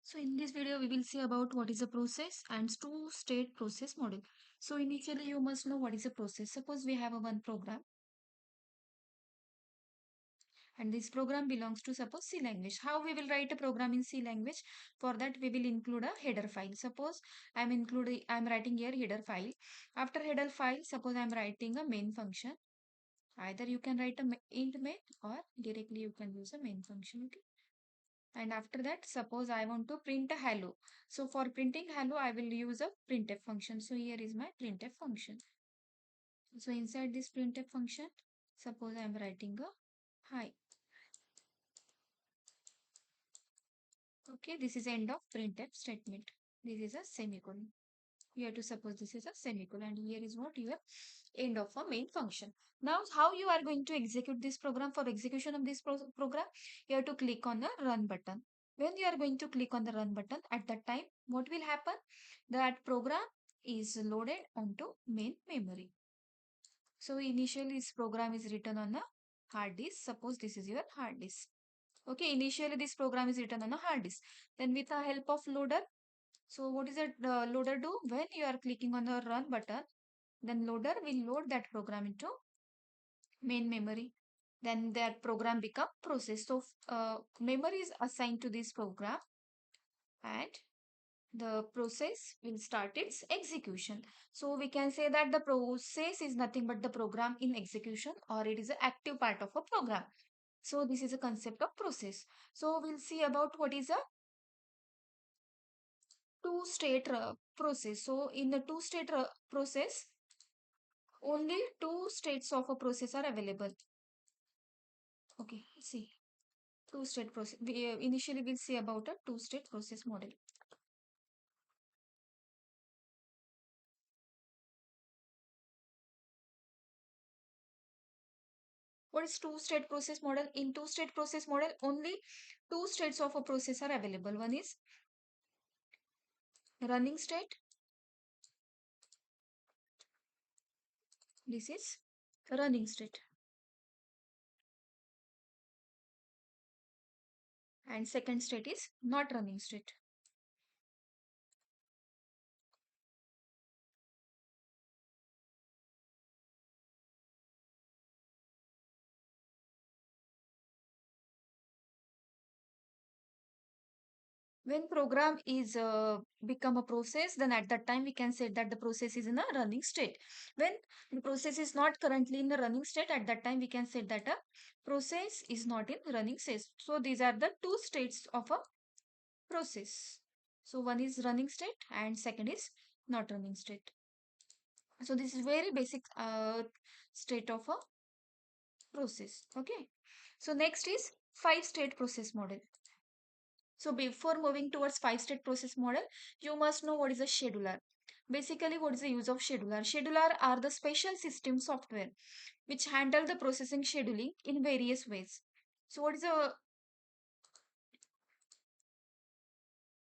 So in this video, we will see about what is a process and two-state process model. So initially, you must know what is a process. Suppose we have a one program and this program belongs to suppose C language. How we will write a program in C language? For that, we will include a header file. Suppose I'm writing here header file. After header file, suppose I'm writing a main function. Either you can write a int main or directly you can use a main function. Okay. And after that, suppose I want to print a hello. So for printing hello, I will use a printf function. So here is my printf function. So inside this printf function, suppose I am writing a hi. Okay, this is end of printf statement. This is a semicolon. You have to suppose this is a semicolon and here is what your end of a main function. Now how you are going to execute this program? For execution of this program, you have to click on the run button. When you are going to click on the run button, at that time what will happen? That program is loaded onto main memory. So initially this program is written on a hard disk. Suppose this is your hard disk. Okay, initially this program is written on a hard disk. Then with the help of loader, so what is that loader do? When you are clicking on the run button, then loader will load that program into main memory. Then that program become process. So memory is assigned to this program and the process will start its execution. So we can say that the process is nothing but the program in execution or it is an active part of a program. So this is a concept of process. So we'll see about what is a two-state process. So in the two-state process, only two states of a process are available. Okay, see. Two-state process. We initially we'll see about a two-state process model. What is two-state process model? In two-state process model, only two states of a process are available. One is running state. This is running state. And second state is not running state. When program is become a process, then at that time we can say that the process is in a running state. When the process is not currently in the running state, at that time we can say that a process is not in running state. So these are the two states of a process. So one is running state and second is not running state. So this is very basic state of a process. Okay. So next is five state process model. So before moving towards five-state process model, you must know what is a scheduler. Basically, what is the use of scheduler? Scheduler are the special system software which handle the processing scheduling in various ways. So what is a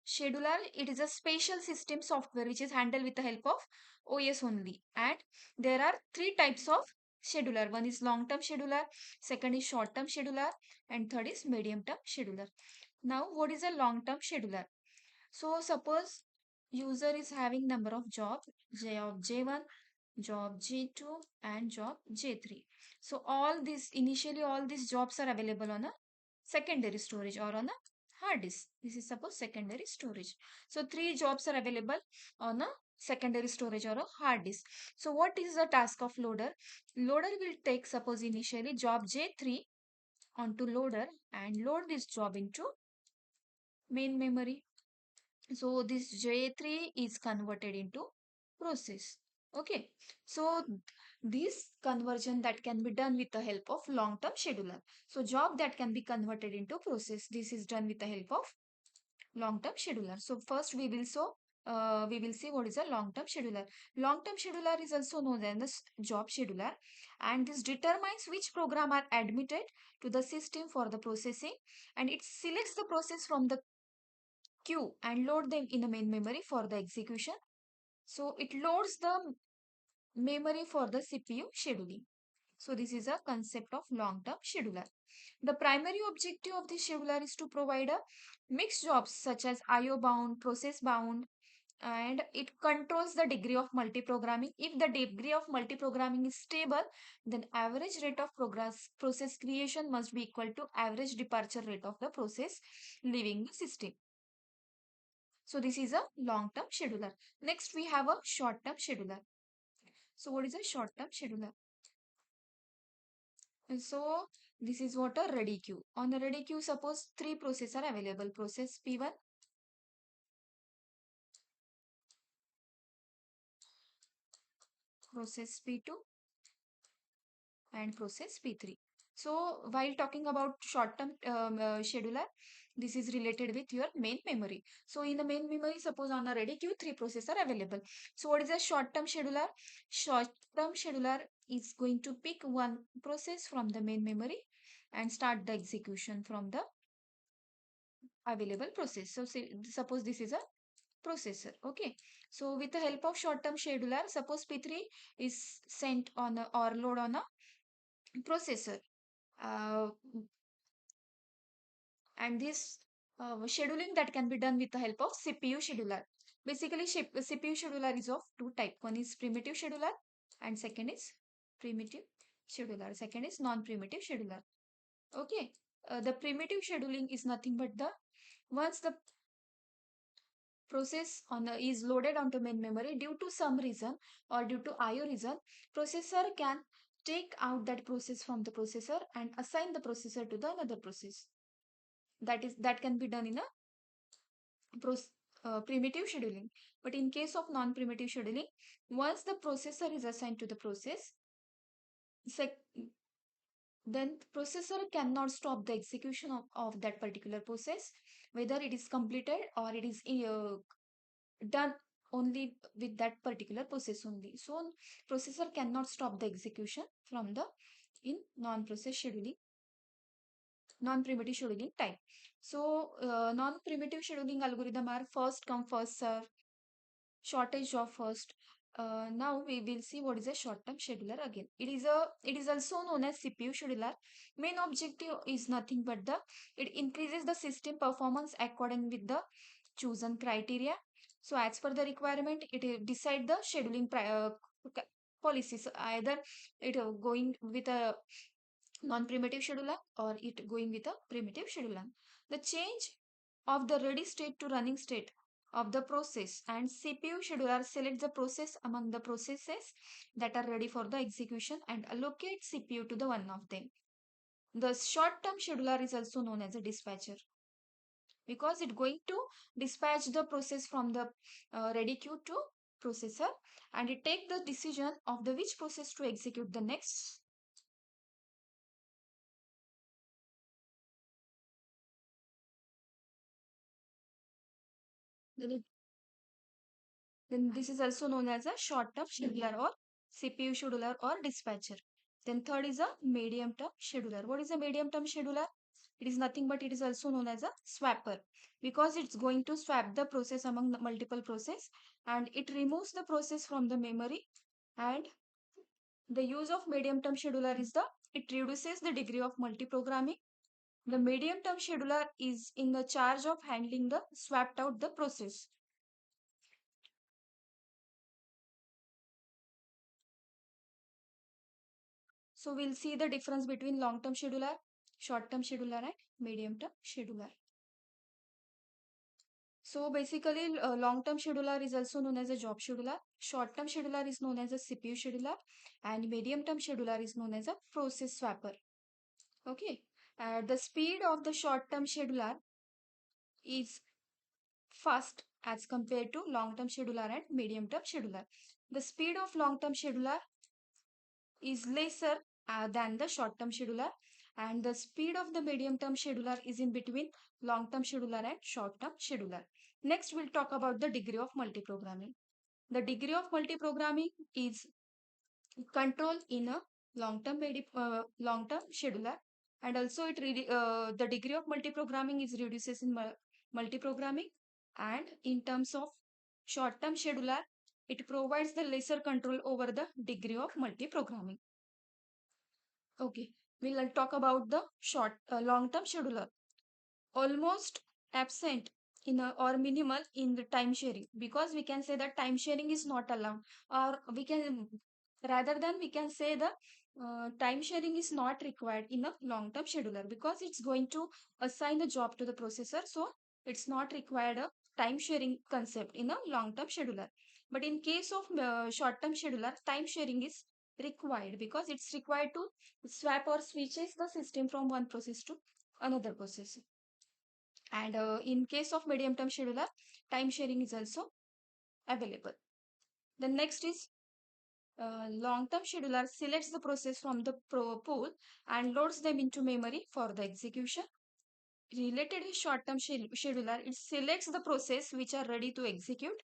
scheduler? It is a special system software which is handled with the help of OS only. And there are three types of scheduler. One is long-term scheduler, second is short-term scheduler, and third is medium-term scheduler. Now, what is a long-term scheduler? So suppose user is having number of job J1, job J2 and job J3. So all these jobs are available on a secondary storage or on a hard disk. This is suppose secondary storage. So three jobs are available on a secondary storage or a hard disk. So what is the task of loader? Loader will take suppose initially job J3 onto loader and load this job into main memory. So this J3 is converted into process. Okay. So this conversion that can be done with the help of long-term scheduler. So job that can be converted into process. This is done with the help of long-term scheduler. So first we will see what is a long-term scheduler. Long-term scheduler is also known as the job scheduler and this determines which program are admitted to the system for the processing and it selects the process from the queue and load them in a main memory for the execution. So it loads the memory for the CPU scheduling. So this is a concept of long-term scheduler. The primary objective of this scheduler is to provide a mixed jobs such as IO bound, process bound, and it controls the degree of multiprogramming. If the degree of multiprogramming is stable, then average rate of progress process creation must be equal to average departure rate of the process leaving the system. So this is a long-term scheduler. Next we have a short-term scheduler. So what is a short-term scheduler? And so this is what a ready queue. On a ready queue, suppose three processes are available. Process P1, process P2, and process P3. So while talking about short-term scheduler, this is related with your main memory. So in the main memory, suppose on a ready queue, three processes are available. So what is a short-term scheduler? Short-term scheduler is going to pick one process from the main memory and start the execution from the available process. So say, suppose this is a processor. Okay. So with the help of short-term scheduler, suppose P3 is sent on a, or load on a processor. Uh, and this scheduling that can be done with the help of CPU scheduler. Basically, CPU scheduler is of two type. One is primitive scheduler and second is primitive scheduler. Second is non-primitive scheduler. Okay. The primitive scheduling is nothing but the once the process on is loaded onto main memory due to some reason or due to IO reason, processor can take out that process from the processor and assign the processor to the another process. That can be done in a primitive scheduling. But in case of non-primitive scheduling, once the processor is assigned to the process, sec- then the processor cannot stop the execution of that particular process, whether it is completed or it is done only with that particular process only. So processor cannot stop the execution from the in non-process scheduling, non-primitive scheduling type. So non-primitive scheduling algorithm are first come first serve, shortage of first. Now we will see what is a short-term scheduler again. It is also known as CPU scheduler. Main objective is nothing but the it increases the system performance according with the chosen criteria. So as per the requirement, it decide the scheduling policies. Either it going with a non-primitive scheduler or it going with a primitive scheduler. The change of the ready state to running state of the process and CPU scheduler select the process among the processes that are ready for the execution and allocate CPU to the one of them. The short-term scheduler is also known as a dispatcher because it's going to dispatch the process from the ready queue to processor and it take the decision of the which process to execute the next. Then this is also known as a short-term scheduler or CPU scheduler or dispatcher. Then third is a medium-term scheduler. What is a medium-term scheduler? It is nothing but it is also known as a swapper because it's going to swap the process among the multiple process and it removes the process from the memory. And the use of medium-term scheduler is the it reduces the degree of multiprogramming. The medium-term scheduler is in the charge of handling the swapped out the process. So we'll see the difference between long-term scheduler, short-term scheduler and medium-term scheduler. So basically long-term scheduler is also known as a job scheduler. Short-term scheduler is known as a CPU scheduler and medium-term scheduler is known as a process swapper. Okay. The speed of the short-term scheduler is fast as compared to long-term scheduler and medium-term scheduler. The speed of long-term scheduler is lesser than the short-term scheduler and the speed of the medium-term scheduler is in between long-term scheduler and short-term scheduler. Next, we'll talk about the degree of multiprogramming. The degree of multiprogramming is control in a long-term scheduler and also the degree of multiprogramming is reduces in multiprogramming and in terms of short-term scheduler it provides the lesser control over the degree of multiprogramming. Okay, we'll talk about the long-term scheduler. Almost absent in or minimal in the time sharing, because we can say that time sharing is not allowed, or we can rather than we can say the time sharing is not required in a long term scheduler, because it's going to assign a job to the processor, so it's not required a time sharing concept in a long term scheduler. But in case of short term scheduler, time sharing is required, because it's required to swap or switches the system from one process to another process. And in case of medium term scheduler, time sharing is also available. The next is long term scheduler selects the process from the pool and loads them into memory for the execution. Related is short term scheduler, it selects the process which are ready to execute,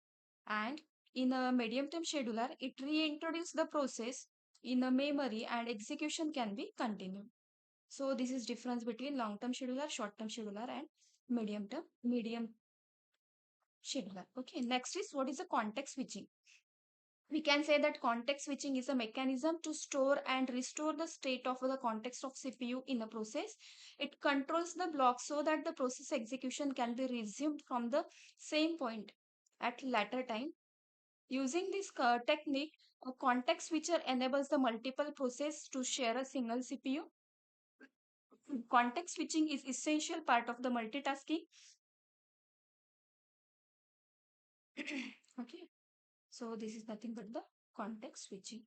and in a medium term scheduler, it reintroduces the process in a memory and execution can be continued. So this is difference between long term scheduler, short term scheduler, and medium scheduler. Okay, next is what is the context switching. We can say that context switching is a mechanism to store and restore the state of the context of CPU in a process. It controls the block so that the process execution can be resumed from the same point at later time. Using this technique, a context switcher enables the multiple process to share a single CPU. Context switching is essential part of the multitasking. Okay, so this is nothing but the context switching.